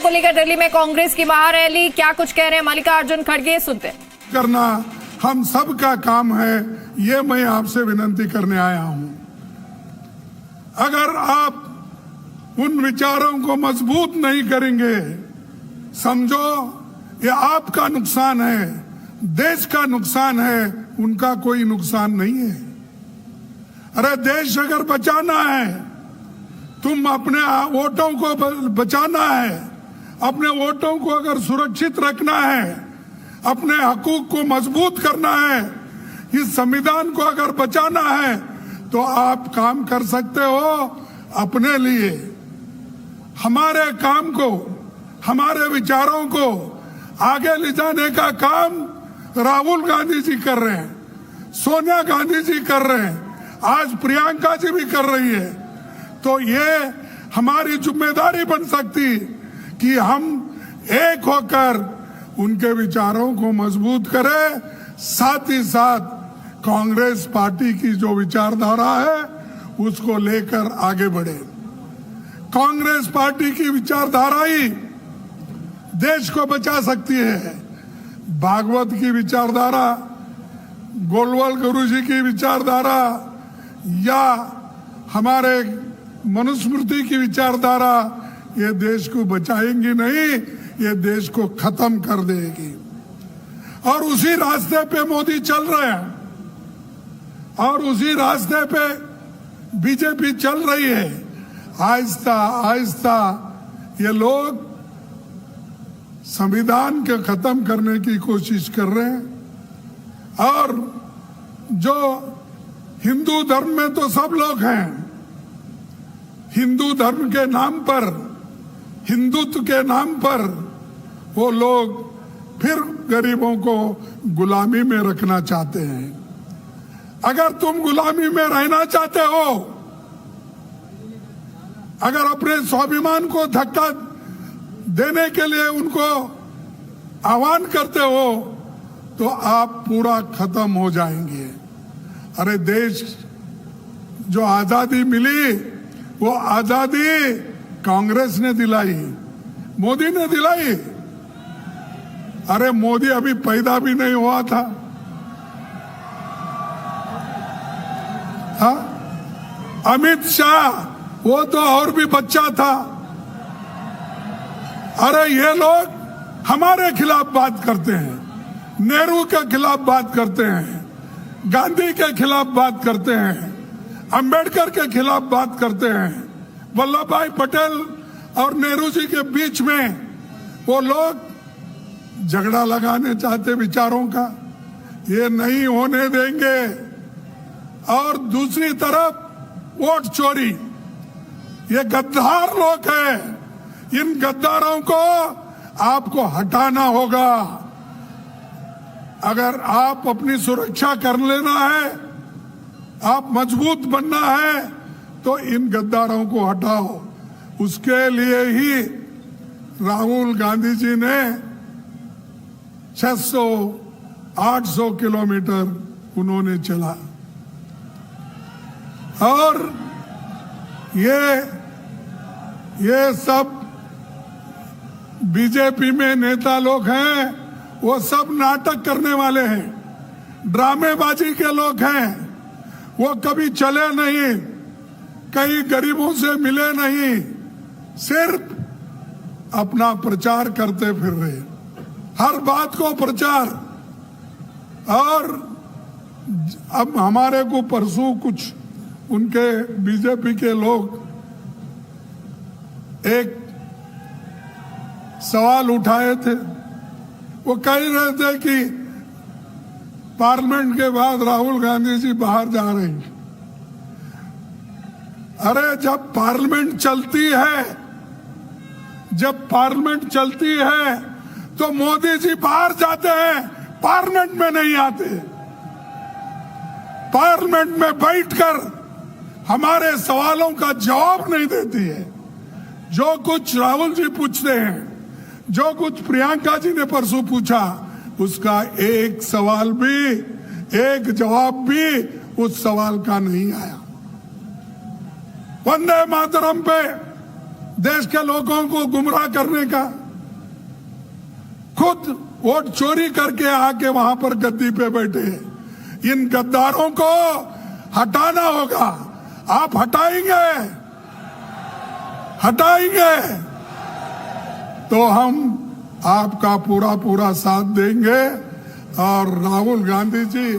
को लेकर दिल्ली में कांग्रेस की महारैली, क्या कुछ कह रहे हैं मल्लिकार्जुन खड़गे, सुनते हैं। करना हम सब का काम है, ये मैं आपसे विनती करने आया हूं। अगर आप उन विचारों को मजबूत नहीं करेंगे, समझो ये आपका नुकसान है, देश का नुकसान है, उनका कोई नुकसान नहीं है। अरे देश अगर बचाना है, तुम अपने वोटों को बचाना है, अपने वोटों को अगर सुरक्षित रखना है, अपने हकूक को मजबूत करना है, इस संविधान को अगर बचाना है, तो आप काम कर सकते हो अपने लिए। हमारे काम को, हमारे विचारों को आगे ले जाने का काम राहुल गांधी जी कर रहे हैं, सोनिया गांधी जी कर रहे हैं, आज प्रियंका जी भी कर रही है। तो ये हमारी जिम्मेदारी बन सकती कि हम एक होकर उनके विचारों को मजबूत करें, साथ ही साथ कांग्रेस पार्टी की जो विचारधारा है उसको लेकर आगे बढ़े। कांग्रेस पार्टी की विचारधारा ही देश को बचा सकती है। भागवत की विचारधारा, गोलवाल गुरु जी की विचारधारा या हमारे मनुस्मृति की विचारधारा ये देश को बचाएंगी नहीं, ये देश को खत्म कर देगी। और उसी रास्ते पे मोदी चल रहे हैं और उसी रास्ते पे बीजेपी चल रही है। आहिस्ता आहिस्ता ये लोग संविधान के खत्म करने की कोशिश कर रहे हैं। और जो हिंदू धर्म में तो सब लोग हैं, हिंदू धर्म के नाम पर, हिंदुत्व के नाम पर वो लोग फिर गरीबों को गुलामी में रखना चाहते हैं। अगर तुम गुलामी में रहना चाहते हो, अगर अपने स्वाभिमान को धक्का देने के लिए उनको आह्वान करते हो, तो आप पूरा खत्म हो जाएंगे। अरे देश जो आजादी मिली, वो आजादी कांग्रेस ने दिलाई, मोदी ने दिलाई। अरे मोदी अभी पैदा भी नहीं हुआ था। हाँ, अमित शाह वो तो और भी बच्चा था। अरे ये लोग हमारे खिलाफ बात करते हैं, नेहरू के खिलाफ बात करते हैं, गांधी के खिलाफ बात करते हैं, अंबेडकर के खिलाफ बात करते हैं। वल्लभ भाई पटेल और नेहरू जी के बीच में वो लोग झगड़ा लगाने चाहते विचारों का, ये नहीं होने देंगे। और दूसरी तरफ वोट चोरी, ये गद्दार लोग हैं, इन गद्दारों को आपको हटाना होगा। अगर आप अपनी सुरक्षा कर लेना है, आप मजबूत बनना है, तो इन गद्दारों को हटाओ। उसके लिए ही राहुल गांधी जी ने 600-800 किलोमीटर उन्होंने चला। और ये सब बीजेपी में नेता लोग हैं, वो सब नाटक करने वाले हैं, ड्रामेबाजी के लोग हैं। वो कभी चले नहीं, कहीं गरीबों से मिले नहीं, सिर्फ अपना प्रचार करते फिर रहे, हर बात को प्रचार। और अब हमारे को परसों कुछ उनके बीजेपी के लोग एक सवाल उठाए थे। वो कह रहे थे कि पार्लियामेंट के बाद राहुल गांधी जी बाहर जा रहे हैं। अरे जब पार्लियामेंट चलती है, जब पार्लियामेंट चलती है तो मोदी जी बाहर जाते हैं, पार्लियामेंट में नहीं आते। पार्लियामेंट में बैठकर हमारे सवालों का जवाब नहीं देती है। जो कुछ राहुल जी पूछते हैं, जो कुछ प्रियंका जी ने परसों पूछा, उसका एक सवाल भी, एक जवाब भी उस सवाल का नहीं आया। वंदे मातरम पे देश के लोगों को गुमराह करने का, खुद वोट चोरी करके आके वहां पर गद्दी पे बैठे हैं। इन गद्दारों को हटाना होगा। आप हटाएंगे तो हम आपका पूरा साथ देंगे। और राहुल गांधी जी